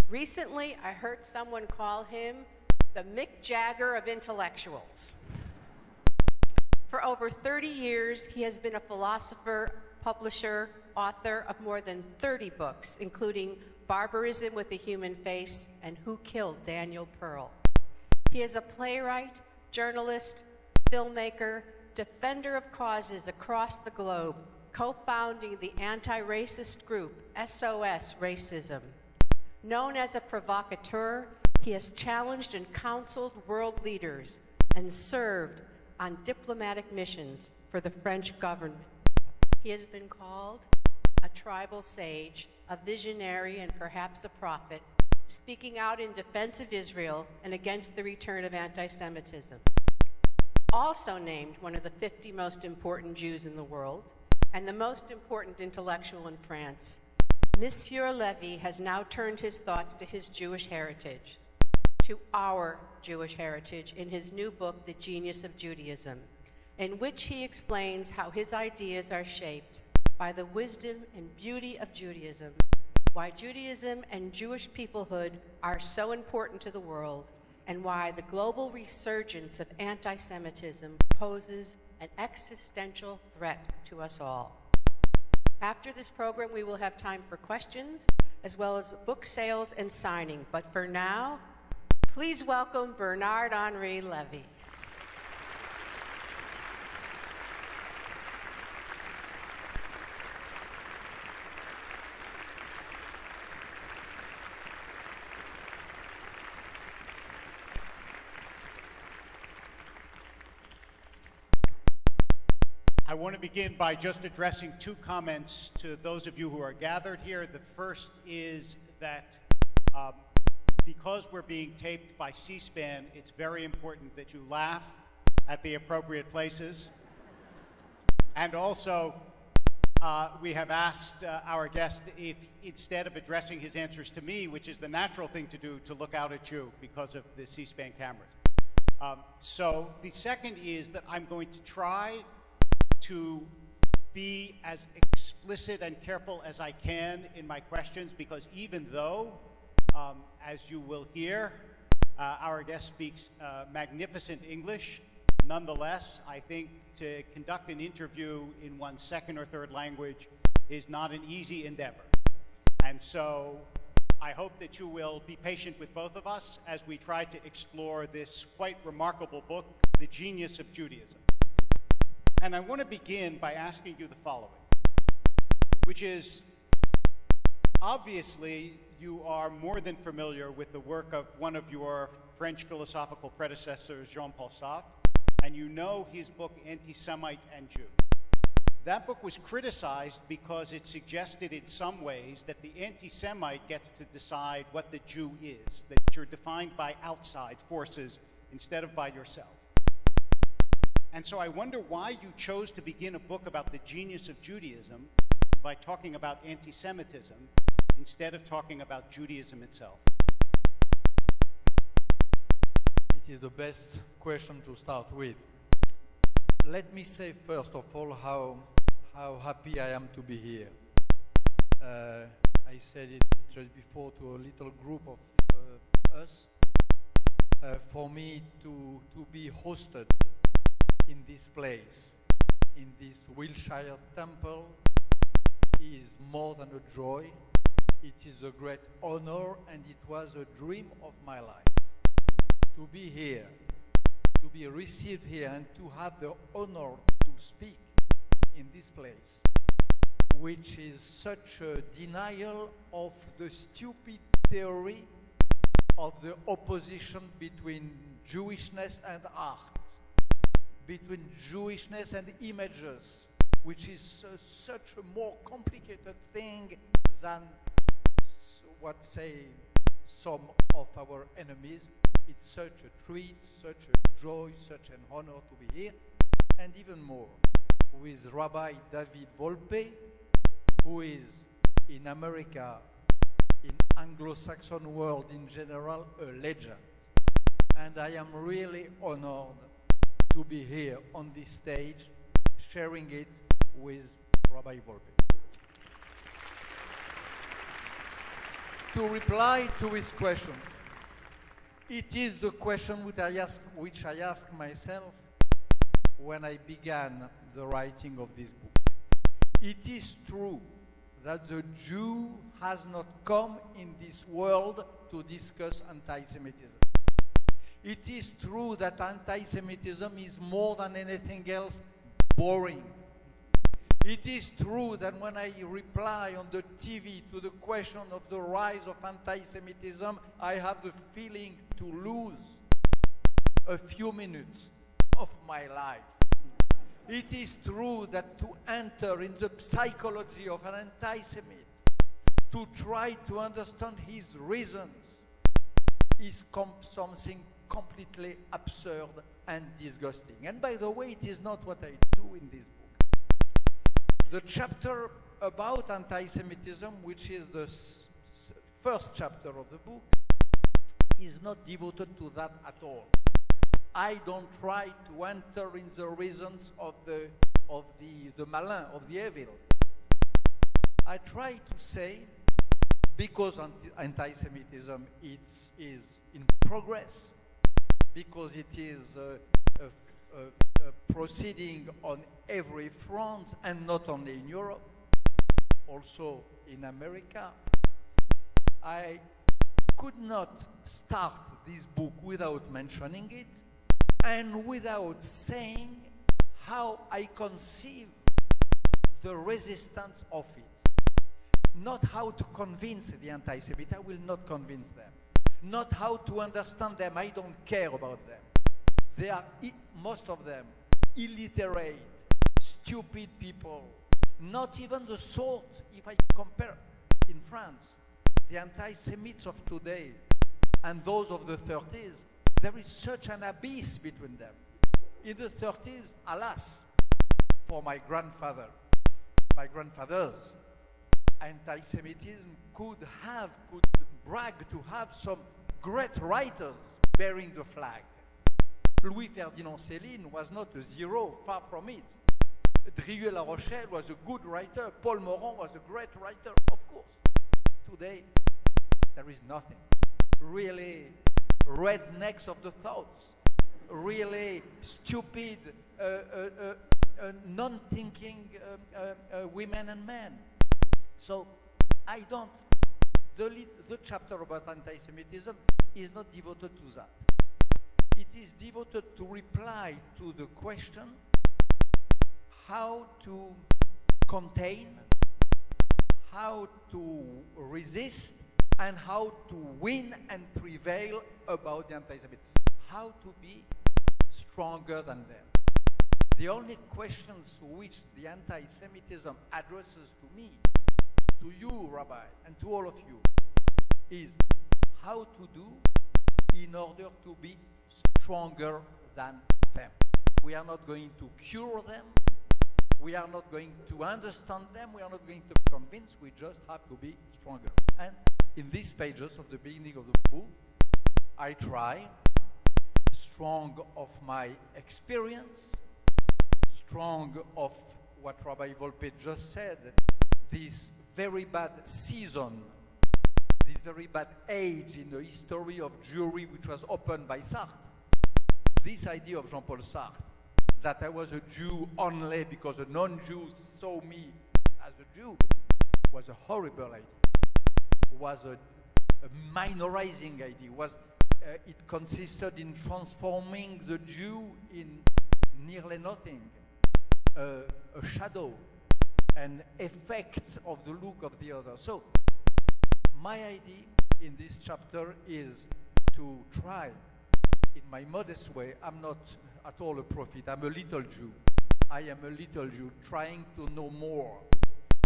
Recently, I heard someone call him the Mick Jagger of intellectuals. For over 30 years, he has been a philosopher, publisher, author of more than 30 books, including Barbarism with the Human Face and Who Killed Daniel Pearl. He is a playwright, journalist, filmmaker, defender of causes across the globe, co-founding the anti-racist group SOS Racism. Known as a provocateur, he has challenged and counseled world leaders and served on diplomatic missions for the French government. He has been called a tribal sage, a visionary, and perhaps a prophet, speaking out in defense of Israel and against the return of anti-Semitism. Also named one of the 50 most important Jews in the world and the most important intellectual in France, Monsieur Levy has now turned his thoughts to his Jewish heritage, to our Jewish heritage, in his new book, The Genius of Judaism, in which he explains how his ideas are shaped by the wisdom and beauty of Judaism, why Judaism and Jewish peoplehood are so important to the world, and why the global resurgence of anti-Semitism poses an existential threat to us all. After this program, we will have time for questions, as well as book sales and signing. But for now, please welcome Bernard-Henri Levy. I want to begin by just addressing two comments to those of you who are gathered here. The first is that because we're being taped by C-SPAN, it's very important that you laugh at the appropriate places. And also, we have asked our guest if, instead of addressing his answers to me, which is the natural thing to do, to look out at you because of the C-SPAN cameras. So the second is that I'm going to try to be as explicit and careful as I can in my questions, because even though, as you will hear, our guest speaks magnificent English, nonetheless, I think to conduct an interview in one's second or third language is not an easy endeavor. And so I hope that you will be patient with both of us as we try to explore this quite remarkable book, The Genius of Judaism. And I want to begin by asking you the following, which is, obviously, you are more than familiar with the work of one of your French philosophical predecessors, Jean-Paul Sartre, and you know his book, Anti-Semite and Jew. That book was criticized because it suggested in some ways that the anti-Semite gets to decide what the Jew is, that you're defined by outside forces instead of by yourself. And so I wonder why you chose to begin a book about the genius of Judaism by talking about anti-Semitism instead of talking about Judaism itself. It is the best question to start with. Let me say first of all how happy I am to be here. I said it just before to a little group of us. For me to be hosted in this place, in this Wilshire temple, is more than a joy. It is a great honor, and it was a dream of my life. To be here, to be received here, and to have the honor to speak in this place, which is such a denial of the stupid theory of the opposition between Jewishness and art, between Jewishness and images, which is such a more complicated thing than what say some of our enemies. It's such a treat, such a joy, such an honor to be here, and even more with Rabbi David Volpe, who is in America, in Anglo-Saxon world in general, a legend. And I am really honored to be here on this stage, sharing it with Rabbi Volpe. to reply to his question, it is the question which I asked myself when I began the writing of this book. It is true that the Jew has not come in this world to discuss anti-Semitism. It is true that anti-Semitism is more than anything else boring. It is true that when I reply on the TV to the question of the rise of anti-Semitism, I have the feeling to lose a few minutes of my life. It is true that to enter in the psychology of an anti-Semite, to try to understand his reasons, is something completely absurd and disgusting. And by the way, it is not what I do in this book. The chapter about anti-Semitism, which is the first chapter of the book, is not devoted to that at all. I don't try to enter in the reasons of the malin, of the evil. I try to say, because anti-Semitism is in progress, because it is proceeding on every front, and not only in Europe, also in America, I could not start this book without mentioning it and without saying how I conceive the resistance of it. Not how to convince the anti-Semites, I will not convince them. Not how to understand them, I don't care about them. They are, most of them, illiterate, stupid people. Not even the sort, if I compare in France, the anti-Semites of today and those of the 30s, there is such an abyss between them. In the 30s, alas, for my grandfathers, anti-Semitism could brag to have some great writers bearing the flag. Louis Ferdinand Céline was not a zero, far from it. Drieux La Rochelle was a good writer. Paul Morand was a great writer, of course. Today, there is nothing. Really rednecks of the thoughts. Really stupid, non-thinking women and men. So, the chapter about anti-Semitism is not devoted to that. It is devoted to reply to the question how to contain, how to resist, and how to win and prevail about the anti-Semites. How to be stronger than them. The only questions which the anti-Semitism addresses to me, to you, Rabbi, and to all of you, is how to do in order to be stronger than them. We are not going to cure them. We are not going to understand them. We are not going to convince. We just have to be stronger. And in these pages of the beginning of the book, I try, strong of my experience, strong of what Rabbi Volpe just said, this very bad season, this very bad age in the history of Jewry, which was opened by Sartre. This idea of Jean-Paul Sartre, that I was a Jew only because a non-Jew saw me as a Jew, was a horrible idea, was a minorizing idea, it consisted in transforming the Jew in nearly nothing, a shadow, an effect of the look of the other. So, my idea in this chapter is to try, in my modest way, I'm not at all a prophet, I'm a little Jew. I am a little Jew trying to know more,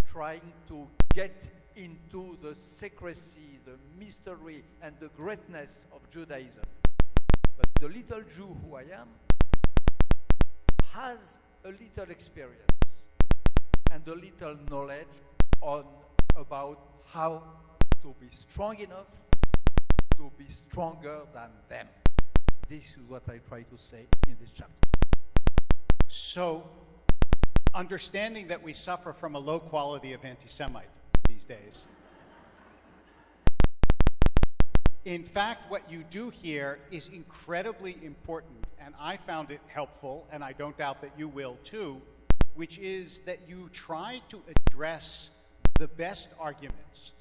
trying to get into the secrecy, the mystery, and the greatness of Judaism. But the little Jew who I am has a little experience and a little knowledge about how to be strong enough to be stronger than them. This is what I try to say in this chapter. So, understanding that we suffer from a low quality of anti-Semite these days, In fact, what you do here is incredibly important, and I found it helpful, and I don't doubt that you will too, which is that you try to address the best arguments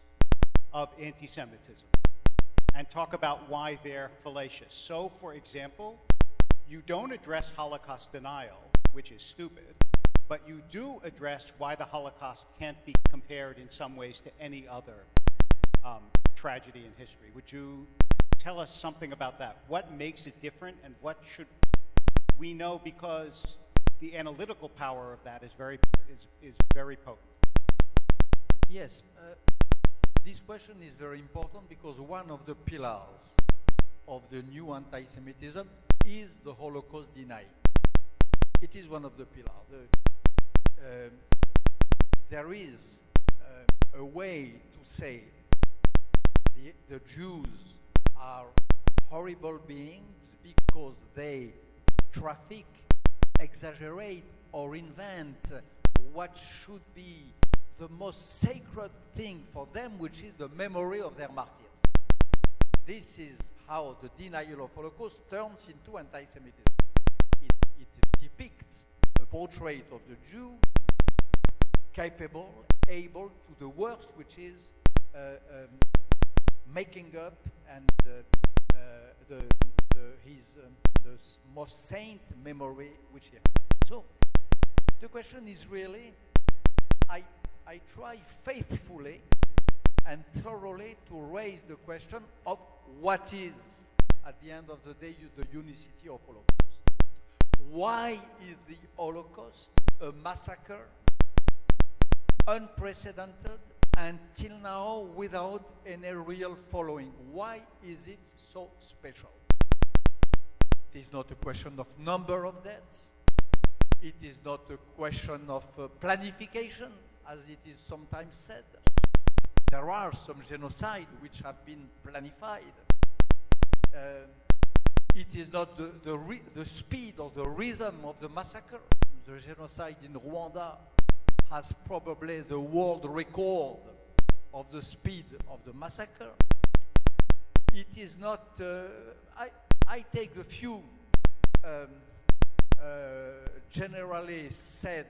of anti-Semitism and talk about why they're fallacious. So, for example, you don't address Holocaust denial, which is stupid, but you do address why the Holocaust can't be compared in some ways to any other tragedy in history. Would you tell us something about that? What makes it different, and what should we know, because the analytical power of that is very potent. Yes, this question is very important because one of the pillars of the new anti-Semitism is the Holocaust denial. It is one of the pillars. There is a way to say the Jews are horrible beings because they traffic, exaggerate, or invent what should be the most sacred thing for them, which is the memory of their martyrs. This is how the denial of Holocaust turns into anti-Semitism. It depicts a portrait of the Jew capable, able to the worst, which is making up and his most saint memory which he had. So the question is really, I try faithfully and thoroughly to raise the question of what is, at the end of the day, the unicity of Holocaust. Why is the Holocaust a massacre unprecedented until now without any real following? Why is it so special? It is not a question of number of deaths. It is not a question of planification, as it is sometimes said. There are some genocides which have been planified. It is not the speed or the rhythm of the massacre. The genocide in Rwanda has probably the world record of the speed of the massacre. It is not, I take the few generally said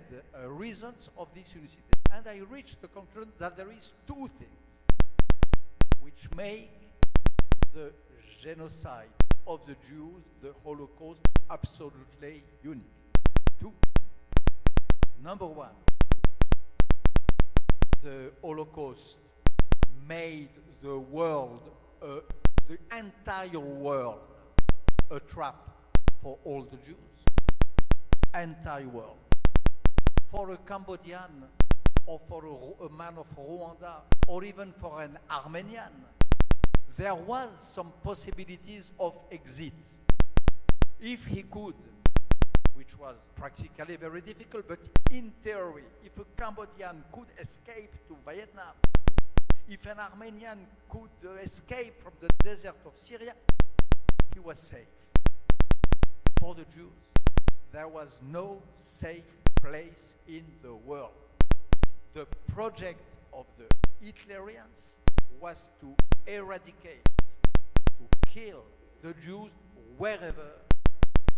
reasons of this unicity, and I reach the conclusion that there is two things which make the genocide of the Jews, the Holocaust, absolutely unique. Two. Number one, the Holocaust made the world, the entire world, a trap for all the Jews. Entire world. For a Cambodian, or for a man of Rwanda, or even for an Armenian, there was some possibilities of exit. If he could, which was practically very difficult, but in theory, if a Cambodian could escape to Vietnam, if an Armenian could escape from the desert of Syria, he was safe. For the Jews, there was no safe place in the world. The project of the Hitlerians was to eradicate, to kill the Jews wherever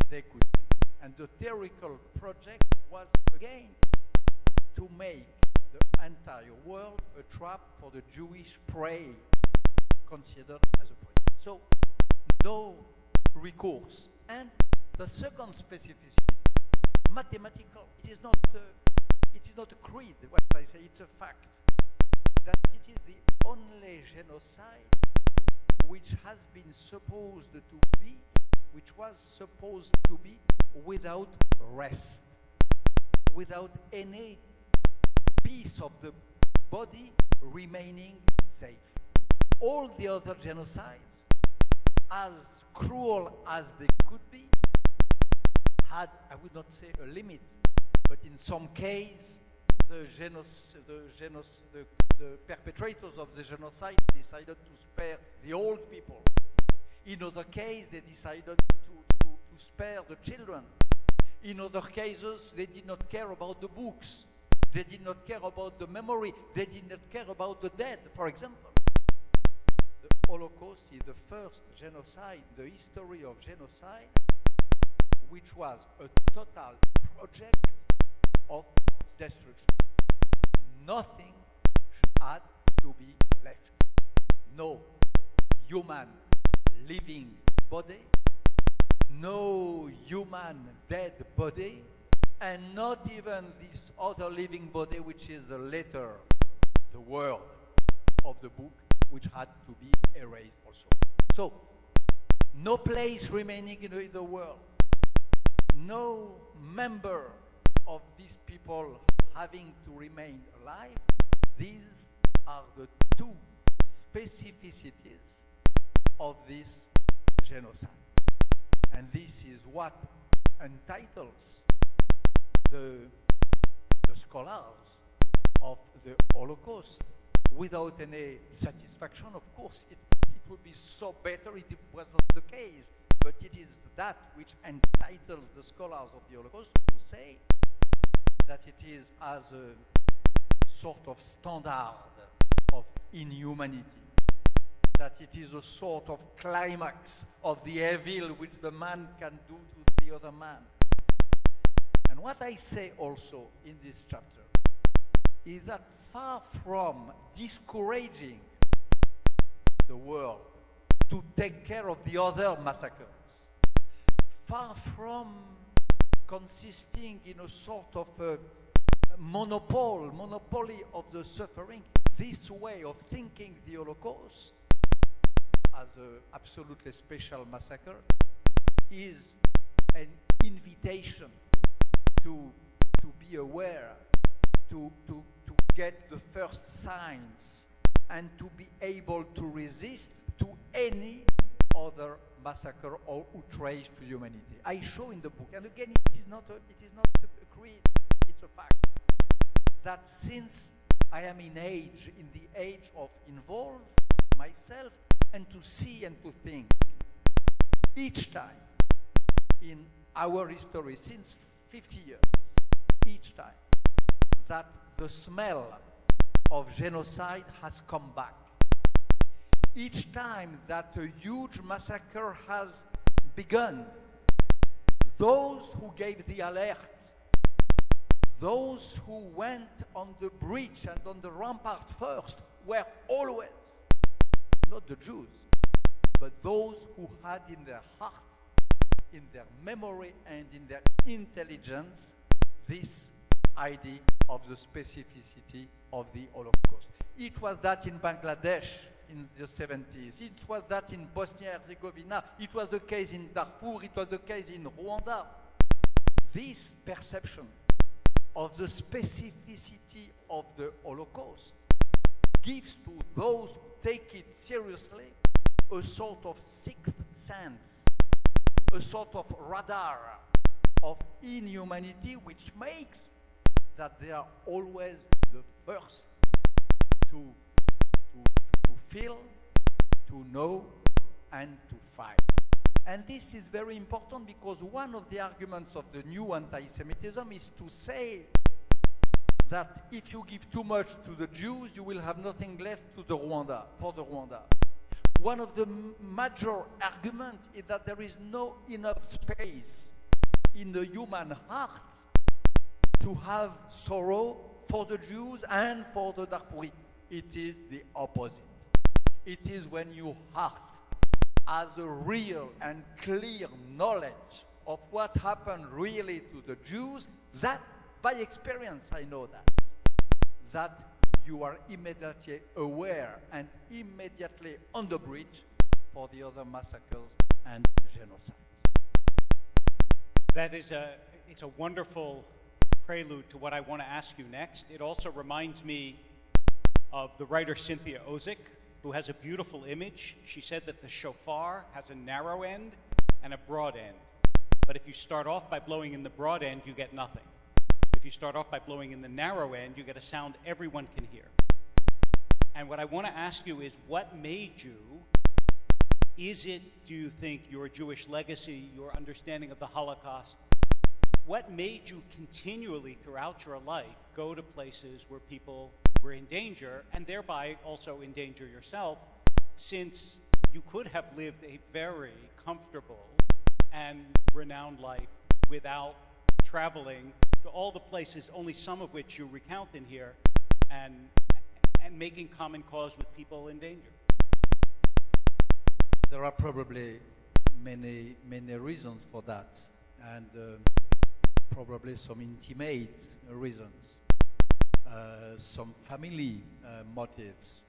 they could be. And the theoretical project was, again, to make the entire world a trap for the Jewish prey, considered as a prey. So, no recourse. And the second specificity, mathematical. It is not a creed, what I say, it's a fact. That it is the only genocide which has been supposed to be, which was supposed to be without rest, without any piece of the body remaining safe. All the other genocides, as cruel as they could be, had, I would not say a limit, but in some case, the perpetrators of the genocide decided to spare the old people. In other cases, they decided to spare the children. In other cases, they did not care about the books. They did not care about the memory. They did not care about the dead, for example. Holocaust is the first genocide, the history of genocide, which was a total project of destruction. Nothing had to be left. No human living body, no human dead body, and not even this other living body, which is the letter, the word of the book, which had to be erased also. So, no place remaining in the world, no member of these people having to remain alive. These are the two specificities of this genocide. And this is what entitles the scholars of the Holocaust, without any satisfaction. Of course, it would be so better if it was not the case, but it is that which entitles the scholars of the Holocaust to say that it is as a sort of standard of inhumanity, that it is a sort of climax of the evil which the man can do to the other man. And what I say also in this chapter is that far from discouraging the world to take care of the other massacres, far from consisting in a sort of monopoly of the suffering, this way of thinking the Holocaust as an absolutely special massacre is an invitation to be aware, to get the first signs, and to be able to resist to any other massacre or outrage to humanity. I show in the book, and again, it is not a creed, it's a fact, that since I am in the age of involve myself and to see and to think, each time in our history, since 50 years, each time that the smell of genocide has come back, each time that a huge massacre has begun, those who gave the alert, those who went on the breach and on the rampart first, were always not the Jews, but those who had in their heart, in their memory, and in their intelligence this idea of the specificity of the Holocaust. It was that in Bangladesh in the 70s. It was that in Bosnia-Herzegovina. It was the case in Darfur. It was the case in Rwanda. This perception of the specificity of the Holocaust gives to those who take it seriously a sort of sixth sense, a sort of radar of inhumanity, which makes that they are always the first to feel, to know, and to fight. And this is very important because one of the arguments of the new anti-Semitism is to say that if you give too much to the Jews, you will have nothing left for the Rwanda. One of the major arguments is that there is no enough space in the human heart to have sorrow for the Jews and for the Darfuri. It is the opposite. It is when your heart has a real and clear knowledge of what happened really to the Jews, that, by experience, I know that you are immediately aware and immediately on the bridge for the other massacres and genocides. That is it's a wonderful prelude to what I want to ask you next. It also reminds me of the writer Cynthia Ozick, who has a beautiful image. She said that the shofar has a narrow end and a broad end. But if you start off by blowing in the broad end, you get nothing. If you start off by blowing in the narrow end, you get a sound everyone can hear. And what I want to ask you is, what made you, do you think, your Jewish legacy, your understanding of the Holocaust, what made you continually throughout your life go to places where people were in danger, and thereby also endanger yourself, since you could have lived a very comfortable and renowned life without traveling to all the places, only some of which you recount in here, and making common cause with people in danger? There are probably many reasons for that, and probably some intimate reasons, some family motives.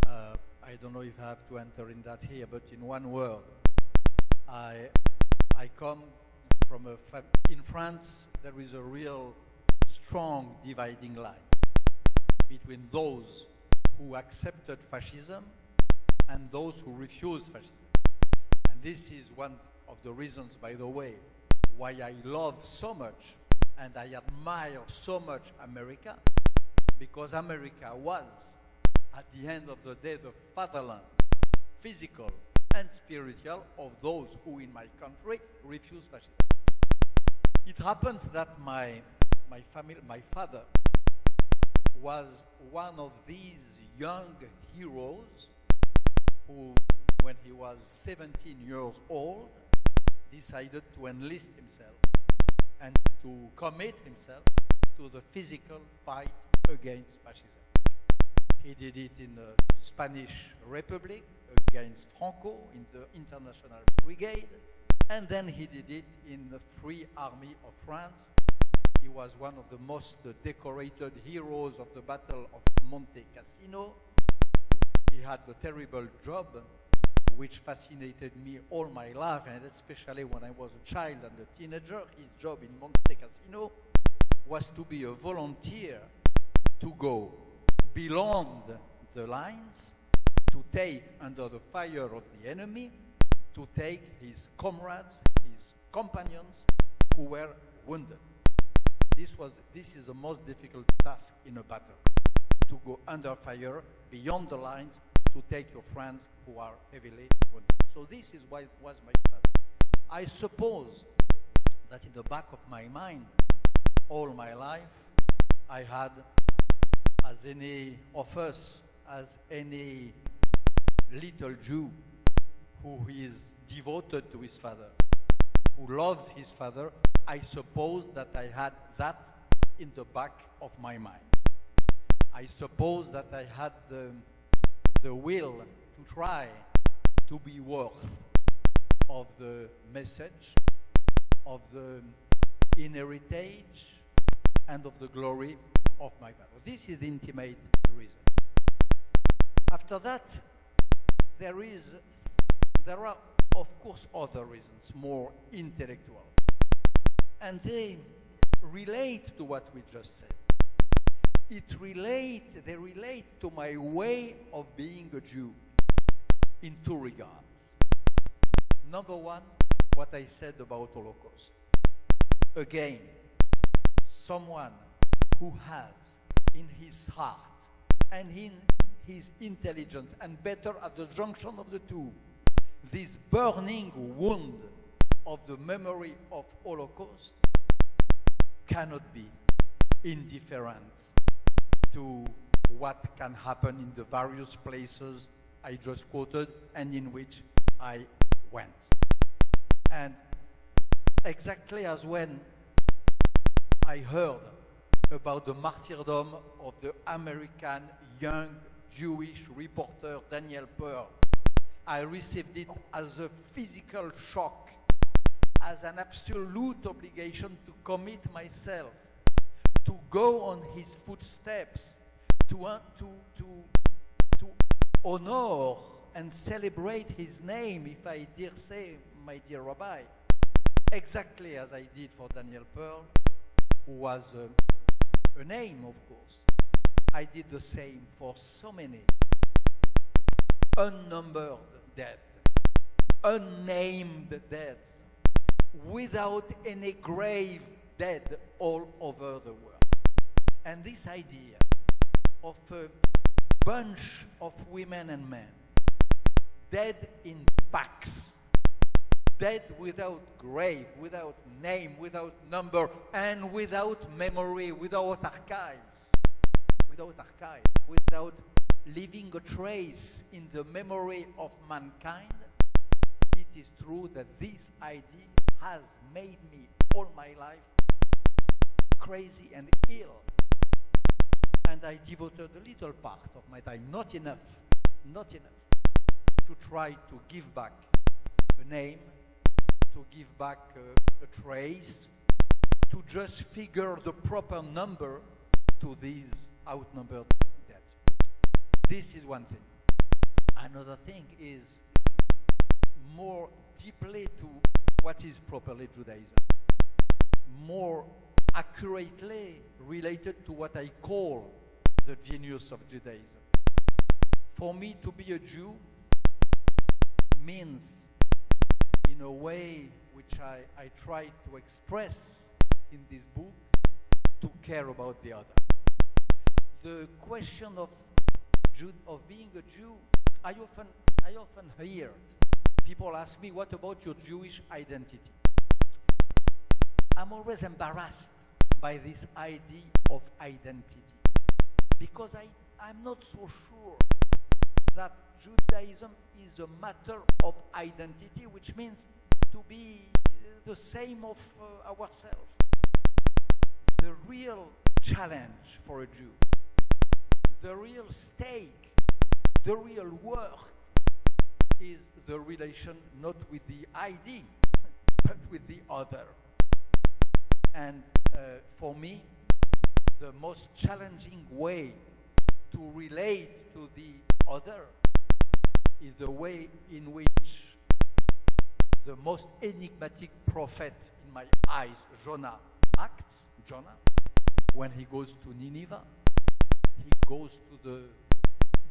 I don't know if I have to enter in that here, but in one word, I come from in France. There is a real strong dividing line between those who accepted fascism and those who refused fascism. And this is one of the reasons, by the way, why I love so much and I admire so much America, because America was, at the end of the day, the fatherland, physical and spiritual, of those who in my country refused fascism. It happens that my father was one of these young heroes who, when he was 17 years old, decided to enlist himself and to commit himself to the physical fight against fascism. He did it in the Spanish Republic against Franco in the International Brigade, and then he did it in the Free Army of France. He was one of the most decorated heroes of the Battle of Monte Cassino. He had a terrible job which fascinated me all my life, and especially when I was a child and a teenager. His job in Monte Cassino was to be a volunteer to go beyond the lines, to take under the fire of the enemy, to take his comrades, his companions who were wounded. This is the most difficult task in a battle, to go under fire, beyond the lines, to take your friends who are heavily wounded. So this is what was my path. I suppose that in the back of my mind, all my life, I had, as any of us, as any little Jew who is devoted to his father, who loves his father, I suppose that I had that in the back of my mind. I suppose that I had the will to try to be worth of the message, of the inheritage, and of the glory of my father. This is the intimate reason. After that, there are, of course, other reasons, more intellectual. And they relate to what we just said. They relate to my way of being a Jew in two regards. Number one, what I said about Holocaust. Again, someone who has in his heart and in his intelligence, and better at the junction of the two, this burning wound of the memory of Holocaust, cannot be indifferent to what can happen in the various places I just quoted and in which I went. And exactly as when I heard about the martyrdom of the American young Jewish reporter Daniel Pearl, I received it as a physical shock, as an absolute obligation to commit myself, to go on his footsteps, to honor and celebrate his name, if I dare say, my dear Rabbi, exactly as I did for Daniel Pearl, who was a name, of course. I did the same for so many unnumbered dead, unnamed dead, without any grave dead all over the world. And this idea of a bunch of women and men dead in packs, dead without grave, without name, without number, and without memory, without archives, without leaving a trace in the memory of mankind, it is true that this idea has made me all my life crazy and ill. And I devoted a little part of my time, not enough, to try to give back a name, to give back a trace, to just figure the proper number to these outnumbered deaths. This is one thing. Another thing is more deeply to what is properly Judaism, more accurately related to what I call the genius of Judaism. For me, to be a Jew means, in a way which I try to express in this book, to care about the other. The question of being a Jew, I often hear people ask me, what about your Jewish identity? I'm always embarrassed by this idea of identity, because I'm not so sure that Judaism is a matter of identity, which means to be the same of ourselves. The real challenge for a Jew, the real stake, the real work is the relation not with the ID, but with the other. And for me, the most challenging way to relate to the other is the way in which the most enigmatic prophet in my eyes, Jonah, acts. Jonah, when he goes to Nineveh, he goes to the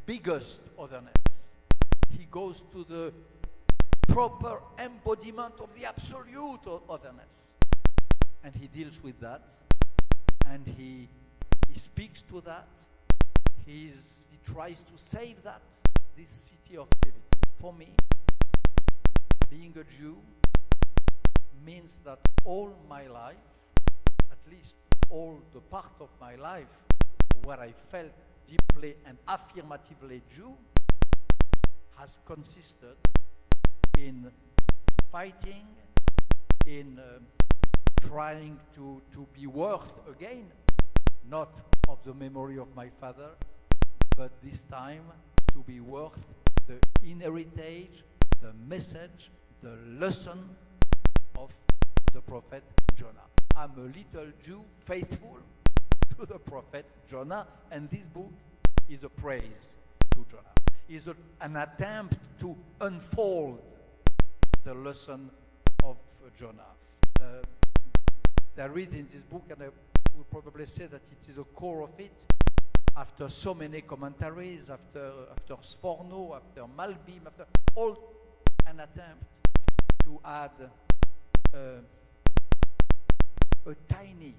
biggest otherness. He goes to the proper embodiment of the absolute otherness. And he deals with that, and he speaks to that. He tries to save that, this city of David. For me, being a Jew means that all my life, at least all the part of my life where I felt deeply and affirmatively Jew, has consisted in fighting, in trying to be worth again, not of the memory of my father, but this time to be worth the heritage, the message, the lesson of the prophet Jonah. I'm a little Jew faithful to the prophet Jonah, and this book is a praise to Jonah. Is an attempt to unfold the lesson of Jonah. I read in this book, and I will probably say that it is the core of it, after so many commentaries, after Sforno, after Malbim, after all, an attempt to add a tiny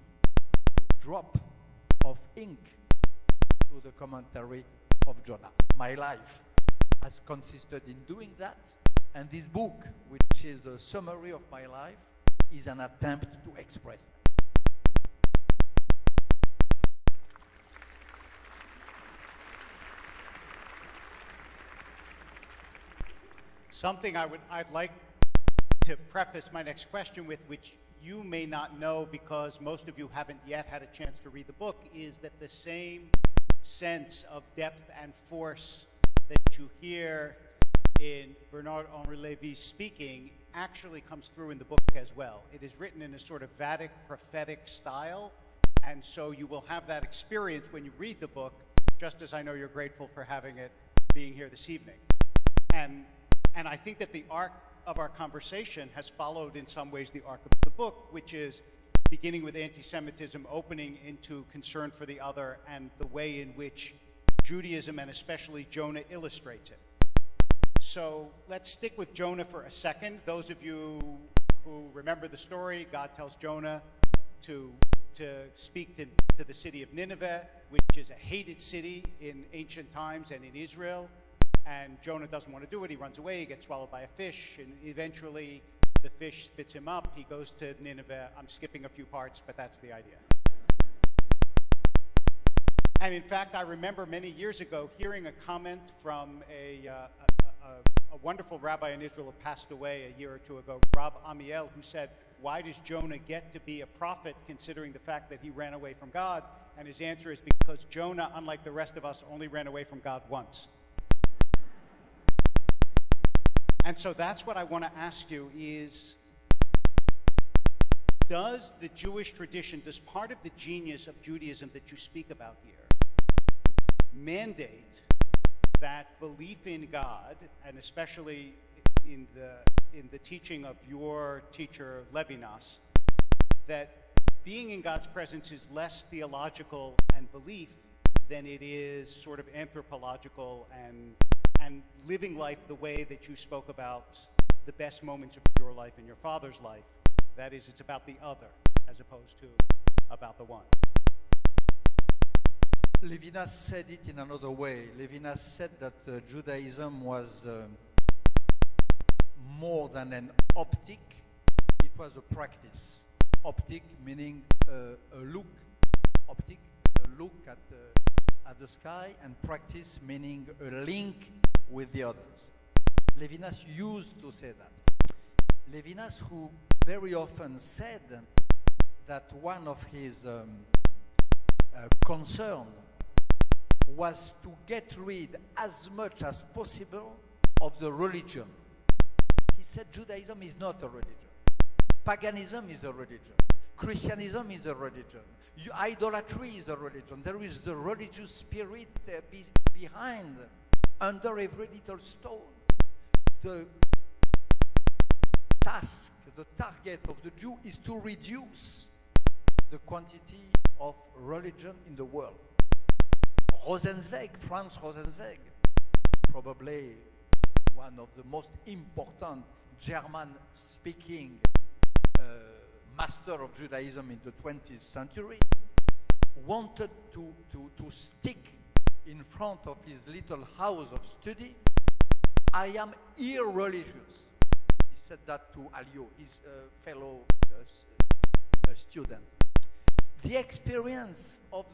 drop of ink to the commentary of Jonah. My life has consisted in doing that, and this book, which is a summary of my life, is an attempt to express that. Something I'd like to preface my next question with, which you may not know because most of you haven't yet had a chance to read the book, is that the same sense of depth and force that you hear in Bernard-Henri Lévy's speaking actually comes through in the book as well. It is written in a sort of Vedic prophetic style, and so you will have that experience when you read the book, just as I know you're grateful for having it being here this evening. And I think that the arc of our conversation has followed in some ways the arc of the book, which is beginning with anti-Semitism, opening into concern for the other, and the way in which Judaism, and especially Jonah, illustrates it. So let's stick with Jonah for a second. Those of you who remember the story, God tells Jonah to speak to the city of Nineveh, which is a hated city in ancient times and in Israel. And Jonah doesn't want to do it. He runs away. He gets swallowed by a fish. And eventually, the fish spits him up. He goes to Nineveh. I'm skipping a few parts, but that's the idea. And in fact, I remember many years ago hearing a comment from a wonderful rabbi in Israel who passed away a year or two ago, Rav Amiel, who said, "Why does Jonah get to be a prophet considering the fact that he ran away from God?" And his answer is because Jonah, unlike the rest of us, only ran away from God once. And so that's what I want to ask you is, does the Jewish tradition, does part of the genius of Judaism that you speak about here mandate that belief in God, and especially in the teaching of your teacher Levinas, that being in God's presence is less theological and belief than it is sort of anthropological and living life the way that you spoke about the best moments of your life and your father's life? That is, it's about the other as opposed to about the one. Levinas said it in another way. Levinas said that Judaism was more than an optic, it was a practice. Optic meaning a look, optic, a look at the sky, and practice meaning a link with the others. Levinas used to say that. Levinas, who very often said that one of his concern was to get rid as much as possible of the religion. He said Judaism is not a religion. Paganism is a religion. Christianism is a religion. Idolatry is a religion. There is the religious spirit behind, under every little stone. The task, the target of the Jew is to reduce the quantity of religion in the world. Franz Rosenzweig, probably one of the most important German-speaking master of Judaism in the 20th century, wanted to stick in front of his little house of study, "I am irreligious." He said that to Alio, his fellow student. The experience of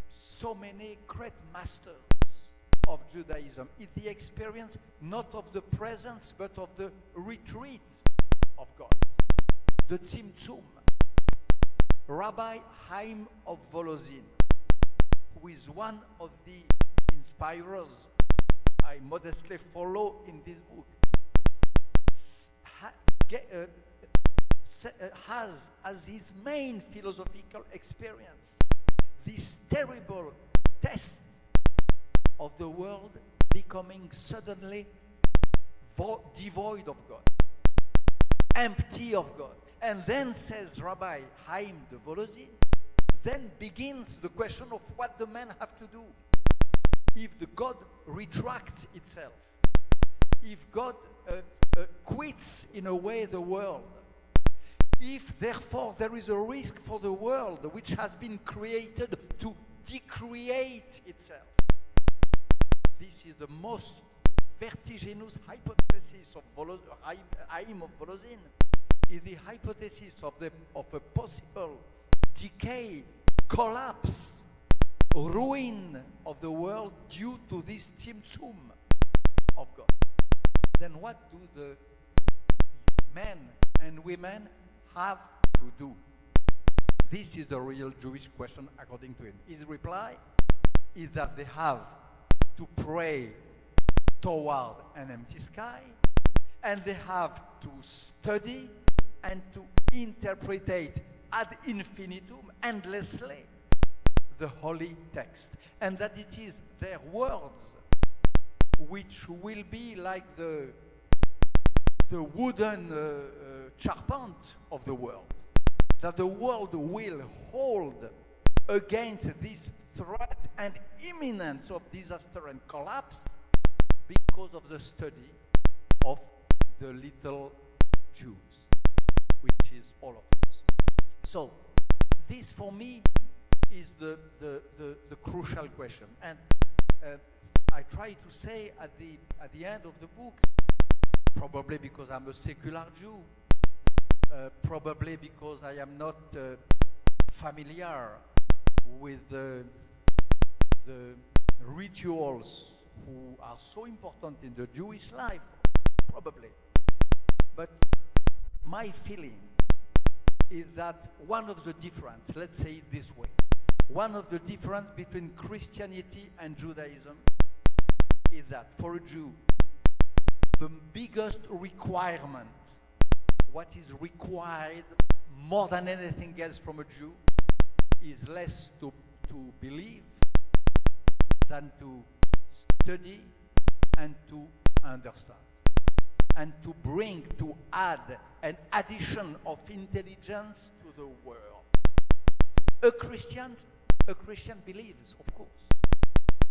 so many great masters of Judaism is the experience not of the presence but of the retreat of God, the Tzimtzum. Rabbi Chaim of Volozhin, who is one of the inspirers I modestly follow in this book, has as his main philosophical experience this terrible test of the world becoming suddenly devoid of God, empty of God. And then, says Rabbi Chaim de Volozhin, then begins the question of what the man have to do. If the God retracts itself, if God quits in a way the world, if therefore there is a risk for the world which has been created to decreate itself. This is the most vertiginous hypothesis of Chaim of Volozhin, is the hypothesis of a possible decay, collapse, ruin of the world due to this tzimtzum of God. Then what do the men and women have to do? This is a real Jewish question according to him. His reply is that they have to pray toward an empty sky, and they have to study and to interpretate ad infinitum, endlessly, the holy text, and that it is their words which will be like the wooden charpent of the world, that the world will hold against this threat and imminence of disaster and collapse because of the study of the little Jews, which is all of us. So this for me is the crucial question. And I try to say at the end of the book, probably because I'm a secular Jew, probably because I am not familiar with the rituals who are so important in the Jewish life, probably. But my feeling is that one of the difference, let's say it this way, one of the difference between Christianity and Judaism is that for a Jew, the biggest requirement, what is required more than anything else from a Jew, is less to believe than to study and to understand, and to add an addition of intelligence to the world. A Christian believes, of course.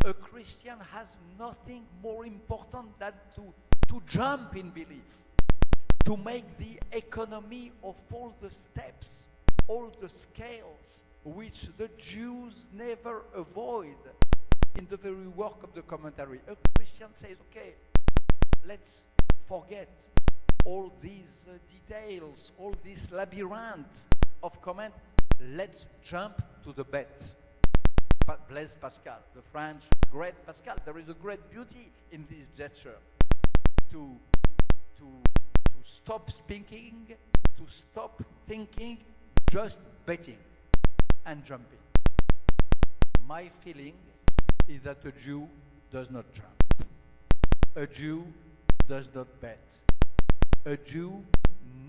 A Christian has nothing more important than to jump in belief, to make the economy of all the steps, all the scales, which the Jews never avoid in the very work of the commentary. A Christian says, okay, let's forget all these details, all this labyrinth of comment. Let's jump to the bet. Blaise Pascal, the French great Pascal. There is a great beauty in this gesture to stop speaking, to stop thinking, just betting and jumping. My feeling is that a Jew does not jump. A Jew does not bet. A Jew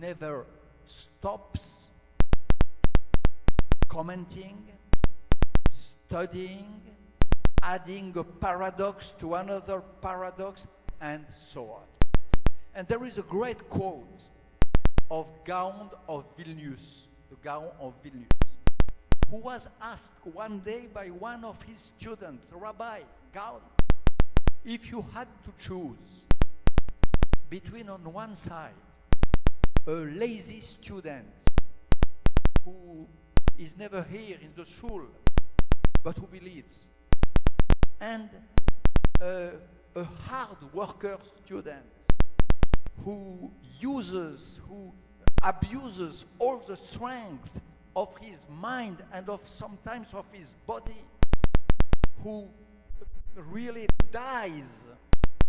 never stops commenting, studying, adding a paradox to another paradox, and so on. And there is a great quote of Gaon of Vilnius, the Gaon of Vilnius, who was asked one day by one of his students, Rabbi Gaon, if you had to choose between, on one side, a lazy student who is never here in the shul, but who believes, and a hard worker student who abuses all the strength of his mind and sometimes of his body, who really dies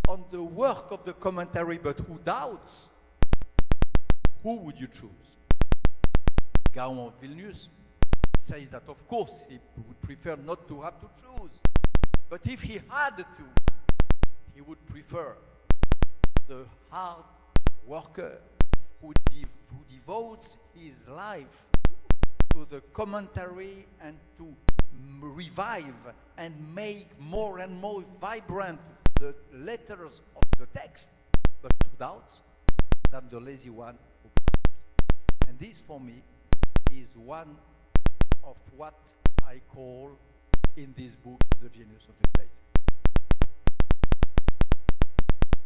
on the work of the commentary, but who doubts, who would you choose? Gaon of Vilnius says that, of course, he would prefer not to have to choose. But if he had to, he would prefer the hard worker who devotes his life to the commentary and to revive and make more and more vibrant the letters of the text, but who doubts, than the lazy one who believes. And this, for me, is one of what I call in this book the genius of Judaism.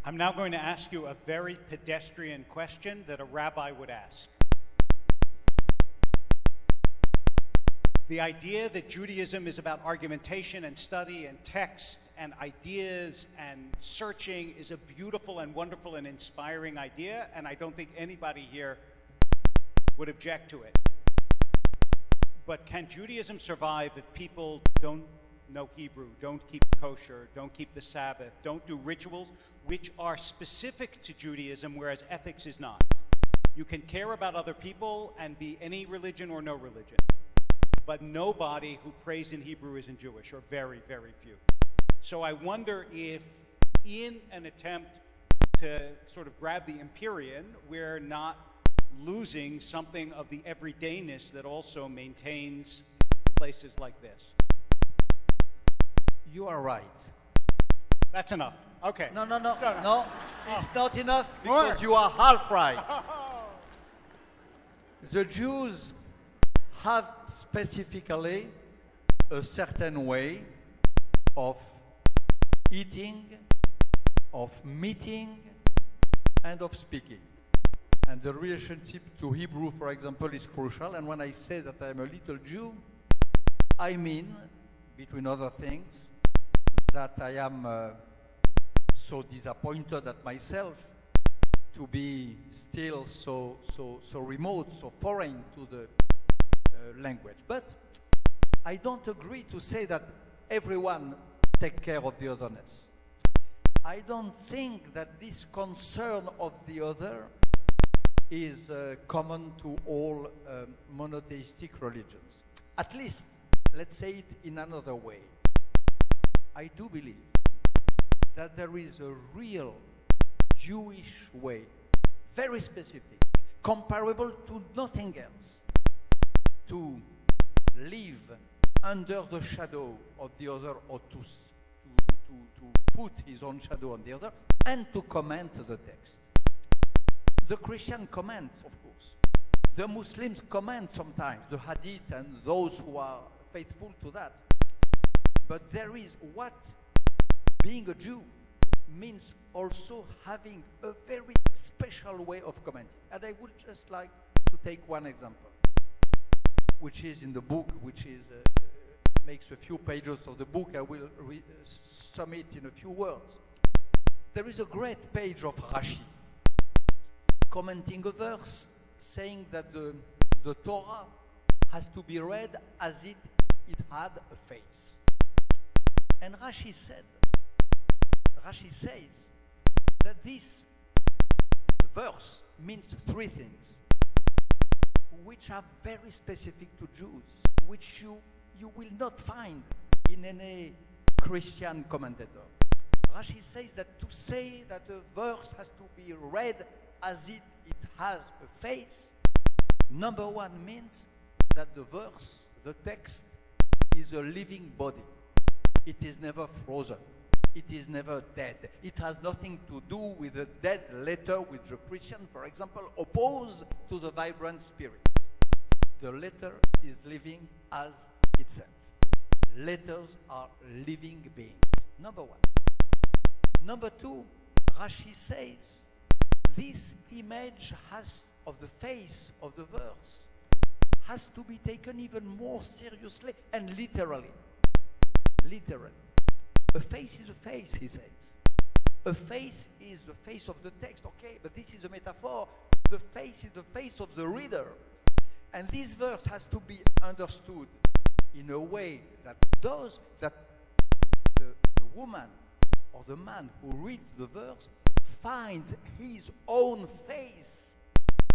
I'm now going to ask you a very pedestrian question that a rabbi would ask. The idea that Judaism is about argumentation and study and text and ideas and searching is a beautiful and wonderful and inspiring idea, and I don't think anybody here would object to it. But can Judaism survive if people don't know Hebrew, don't keep kosher, don't keep the Sabbath, don't do rituals which are specific to Judaism, whereas ethics is not? You can care about other people and be any religion or no religion, but nobody who prays in Hebrew isn't Jewish, or very, very few. So I wonder if, in an attempt to sort of grab the Empyrean, we're not losing something of the everydayness that also maintains places like this. You are right. That's enough. Okay. No, So- it's not enough because you are half right. The Jews have specifically a certain way of eating, of meeting, and of speaking. And the relationship to Hebrew, for example, is crucial. And when I say that I'm a little Jew, I mean, between other things, that I am so disappointed at myself to be still so remote, so foreign to the language. But I don't agree to say that everyone take care of the otherness. I don't think that this concern of the other is common to all monotheistic religions. At least, let's say it in another way. I do believe that there is a real Jewish way, very specific, comparable to nothing else, to live under the shadow of the other, or to put his own shadow on the other, and to comment the text. The Christian comment, of course. The Muslims comment sometimes, the Hadith and those who are faithful to that. But there is what being a Jew means, also having a very special way of commenting. And I would just like to take one example, which is in the book, which is makes a few pages of the book. I will sum it in a few words. There is a great page of Rashi commenting a verse saying that the Torah has to be read as it had a face. And Rashi says that this verse means three things, which are very specific to Jews, which you will not find in any Christian commentator. Rashi says that to say that a verse has to be read as it has a face, number one, means that the verse, the text, is a living body. It is never frozen. It is never dead. It has nothing to do with a dead letter, which the Christian, for example, oppose to the vibrant spirit. The letter is living as itself. Letters are living beings. Number one. Number two, Rashi says this image of the face of the verse has to be taken even more seriously and literally. Literally. A face is a face, he says. A face is the face of the text, okay, but this is a metaphor. The face is the face of the reader. And this verse has to be understood in a way that the woman or the man who reads the verse finds his own face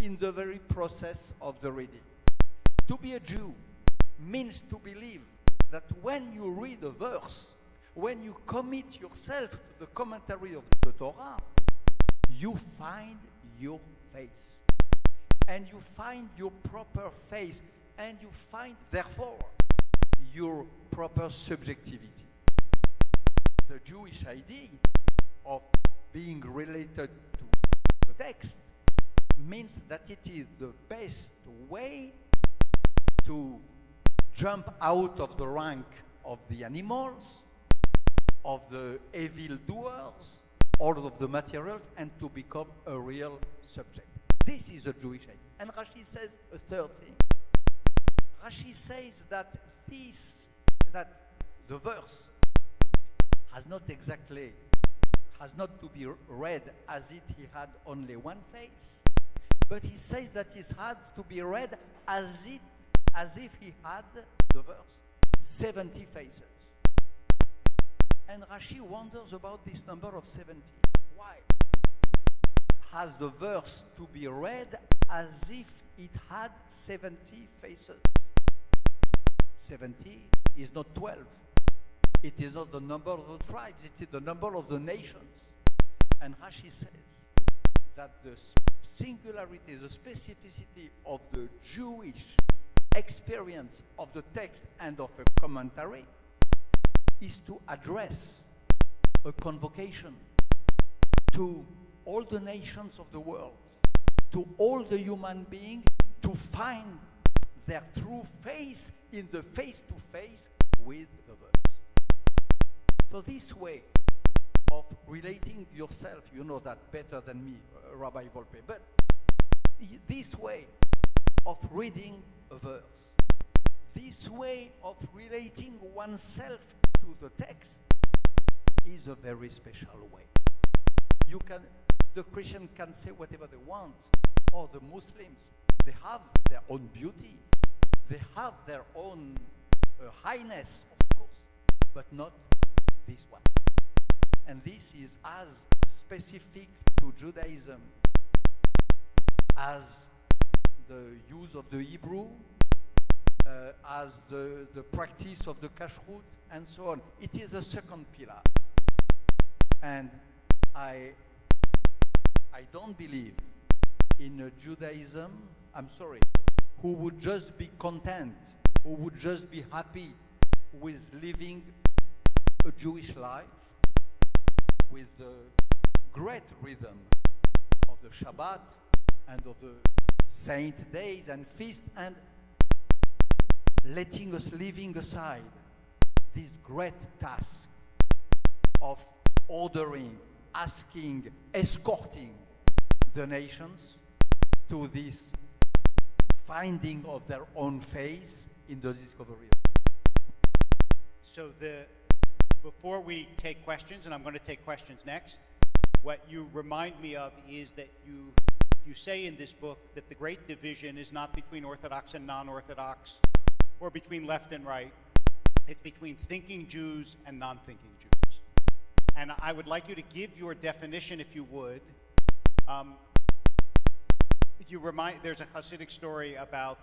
in the very process of the reading. To be a Jew means to believe that when you read a verse, when you commit yourself to the commentary of the Torah, you find your face. And you find your proper face. And you find, therefore, your proper subjectivity. The Jewish idea of being related to the text means that it is the best way to jump out of the rank of the animals, of the evil doers, all of the materials, and to become a real subject. This is a Jewish idea. And Rashi says a third thing. Rashi says that the verse has not to be read as if he had only one face, but he says that it has to be read as if he had, the verse, 70 faces. And Rashi wonders about this number of 70. Why? Has the verse to be read as if it had 70 faces? 70 is not 12. It is not the number of the tribes, it is the number of the nations. And Rashi says that the singularity, the specificity of the Jewish experience of the text and of a commentary is to address a convocation to all the nations of the world, to all the human beings, to find their true face in the face-to-face with the verse. So this way of relating yourself, you know that better than me, Rabbi Volpe, but this way of reading a verse, this way of relating oneself to the text is a very special way. The Christian can say whatever they want, or the Muslims, they have their own beauty, they have their own a highness, of course, but not this one. And this is as specific to Judaism as the use of the Hebrew, as the practice of the kashrut, and so on. It is a second pillar. And I don't believe in a Judaism, I'm sorry, who would just be content, who would just be happy with living a Jewish life with the great rhythm of the Shabbat and of the saint days and feasts, and letting us leaving aside this great task of ordering, asking, escorting the nations to this finding of their own face in the discovery. So before we take questions, and I'm going to take questions next, what you remind me of is that you say in this book that the great division is not between Orthodox and non-Orthodox, or between left and right. It's between thinking Jews and non-thinking Jews. And I would like you to give your definition, if you would. There's a Hasidic story about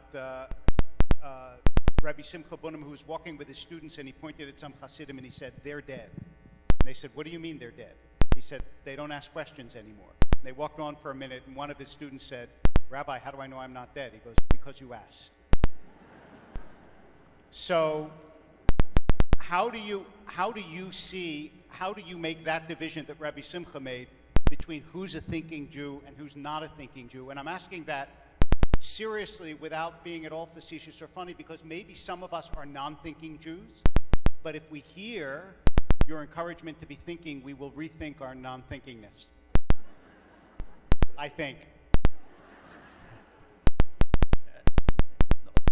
Rabbi Simcha Bunim, who was walking with his students, and he pointed at some Hasidim and he said, "They're dead." And they said, "What do you mean they're dead?" He said, "They don't ask questions anymore." And they walked on for a minute, and one of his students said, "Rabbi, how do I know I'm not dead?" He goes, "Because you asked." So how do you make that division that Rabbi Simcha made between who's a thinking Jew and who's not a thinking Jew? And I'm asking that seriously without being at all facetious or funny, because maybe some of us are non-thinking Jews, but if we hear your encouragement to be thinking, we will rethink our non-thinkingness. I think.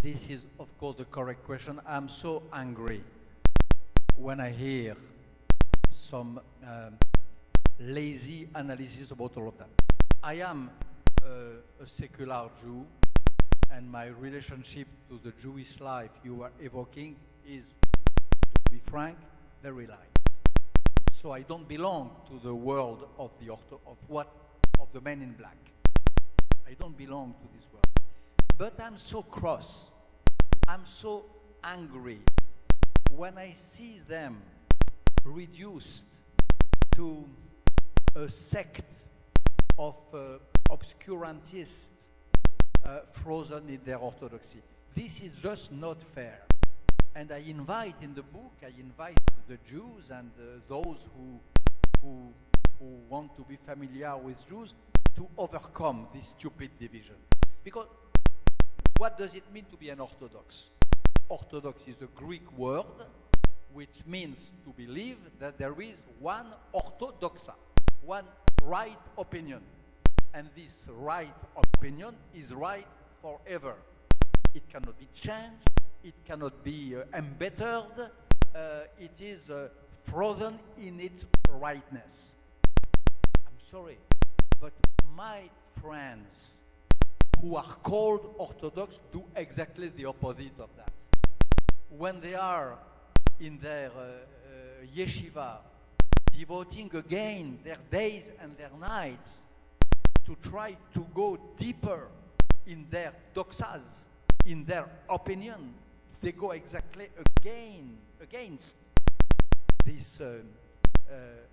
This is, of course, the correct question. I'm so angry when I hear some lazy analysis about all of that. I am a secular Jew, and my relationship to the Jewish life you are evoking is, to be frank, very light. So I don't belong to the world of the men in black. I don't belong to this world. But I'm so cross, I'm so angry when I see them reduced to a sect of obscurantists frozen in their orthodoxy. This is just not fair. And I invite in the book, the Jews and those who want to be familiar with Jews to overcome this stupid division. Because what does it mean to be an Orthodox? Orthodox is a Greek word which means to believe that there is one orthodoxa, one right opinion. And this right opinion is right forever. It cannot be changed, it cannot be embittered, it is frozen in its rightness. I'm sorry, but my friends who are called Orthodox do exactly the opposite of that. When they are in their yeshiva, devoting again their days and their nights to try to go deeper in their doxas, in their opinion, they go exactly against this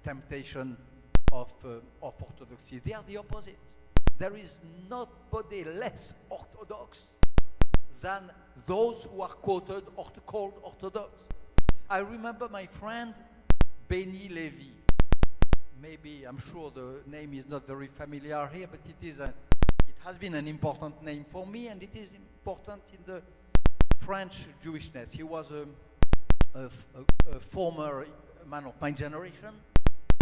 temptation of orthodoxy. They are the opposite. There is nobody less orthodox than those who are called orthodox. I remember my friend Benny Levy. Maybe, I'm sure the name is not very familiar here, but it has been an important name for me, and it is important in the French Jewishness. He was a former man of my generation.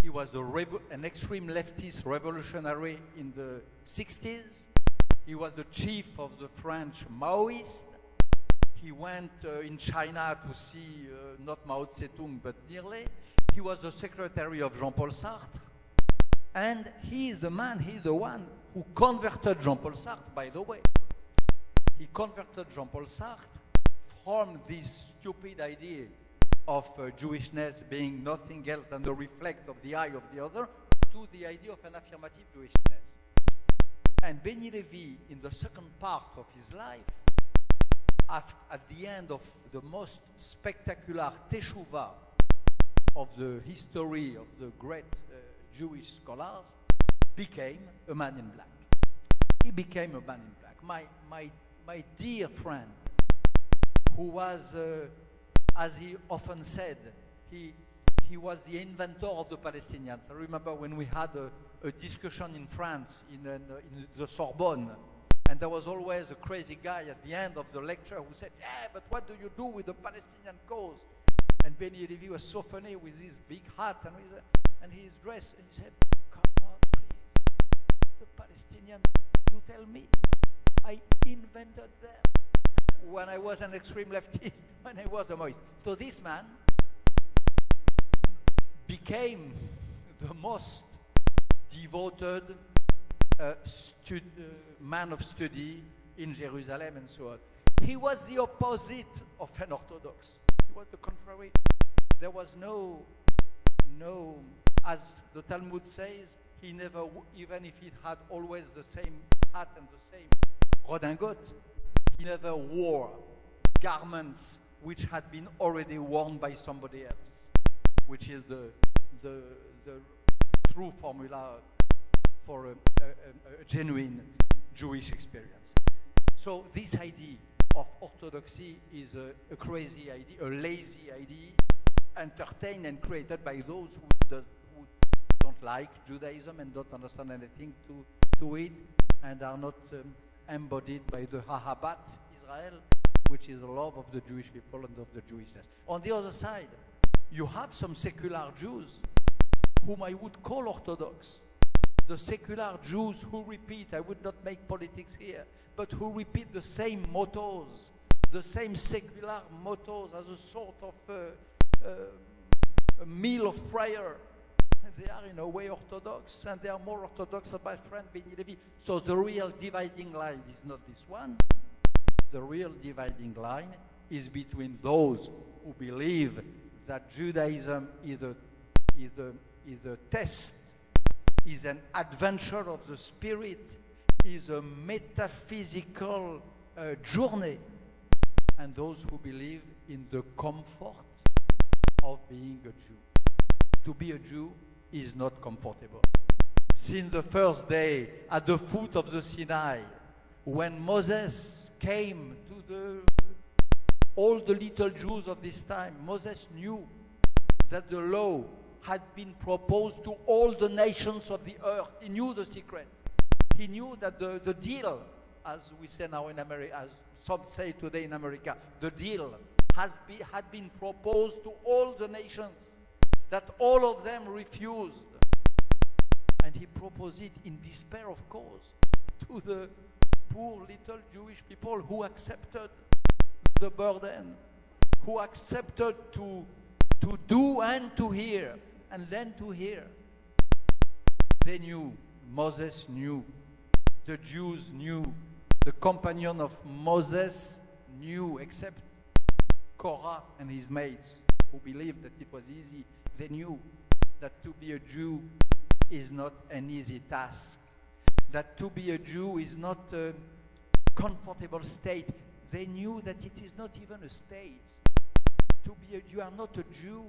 He was an extreme leftist revolutionary in the 60s. He was the chief of the French Maoists. He went in China to see not Mao Zedong, but nearly. He was the secretary of Jean-Paul Sartre. And he's the one who converted Jean-Paul Sartre, by the way. He converted Jean-Paul Sartre from this stupid idea of Jewishness being nothing else than the reflect of the eye of the other to the idea of an affirmative Jewishness. And Beni Levi, in the second part of his life, at the end of the most spectacular teshuvah of the history of the great Jewish scholars, became a man in black. He became a man in black. My dear friend, who was, as he often said, he was the inventor of the Palestinians. I remember when we had a discussion in France, in the Sorbonne, and there was always a crazy guy at the end of the lecture who said, "Yeah, but what do you do with the Palestinian cause?" And Beni Levi was so funny with his big hat and his dress, and he said, "Come on, please, the Palestinian, you tell me, I invented them when I was an extreme leftist, when I was a Maoist." So this man became the most devoted man of study in Jerusalem and so on. He was the opposite of an Orthodox. He was the contrary. There was no, as the Talmud says, he never, even if he had always the same hat and the same redingote, he never wore garments which had been already worn by somebody else, which is the true formula for a genuine Jewish experience. So this idea of orthodoxy is a crazy idea, a lazy idea, entertained and created by those who don't like Judaism and don't understand anything to it, and are not embodied by the Ahabat Israel, which is the love of the Jewish people and of the Jewishness. On the other side, you have some secular Jews whom I would call Orthodox. The secular Jews who repeat, I would not make politics here, but who repeat the same mottos, the same secular mottos as a sort of a meal of prayer. They are in a way Orthodox, and they are more Orthodox than my friend Beni Levi. So the real dividing line is not this one. The real dividing line is between those who believe that Judaism is a test, is an adventure of the spirit, is a metaphysical journey, and those who believe in the comfort of being a Jew. To be a Jew is not comfortable. Since the first day at the foot of the Sinai, when Moses came to all the little Jews of this time, Moses knew that the law had been proposed to all the nations of the earth. He knew the secret. He knew that the deal, as we say now in America, as some say today in America, the deal had been proposed to all the nations, that all of them refused. And he proposed it in despair, of course, to the poor little Jewish people who accepted the burden, who accepted to do and to hear, and then to hear. They knew, Moses knew, the Jews knew, the companion of Moses knew, except Korah and his mates, who believed that it was easy. They knew that to be a Jew is not an easy task, that to be a Jew is not a comfortable state. They knew that it is not even a state. You are not a Jew.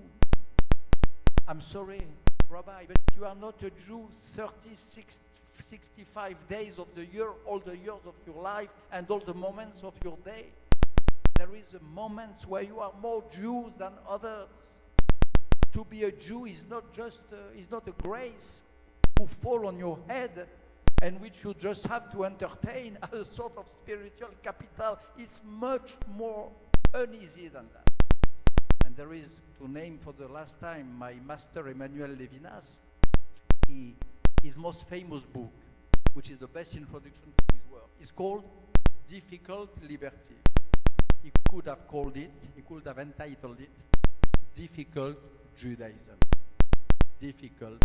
I'm sorry, Rabbi, but you are not a Jew 36, 65 days of the year, all the years of your life, and all the moments of your day. There is a moment where you are more Jews than others. To be a Jew is not a grace who fall on your head and which you just have to entertain as a sort of spiritual capital. It's much more uneasy than that. And there is, to name for the last time, my master Emmanuel Levinas, his most famous book, which is the best introduction to his work, is called Difficult Liberty. He could have entitled it Difficult Judaism. Difficult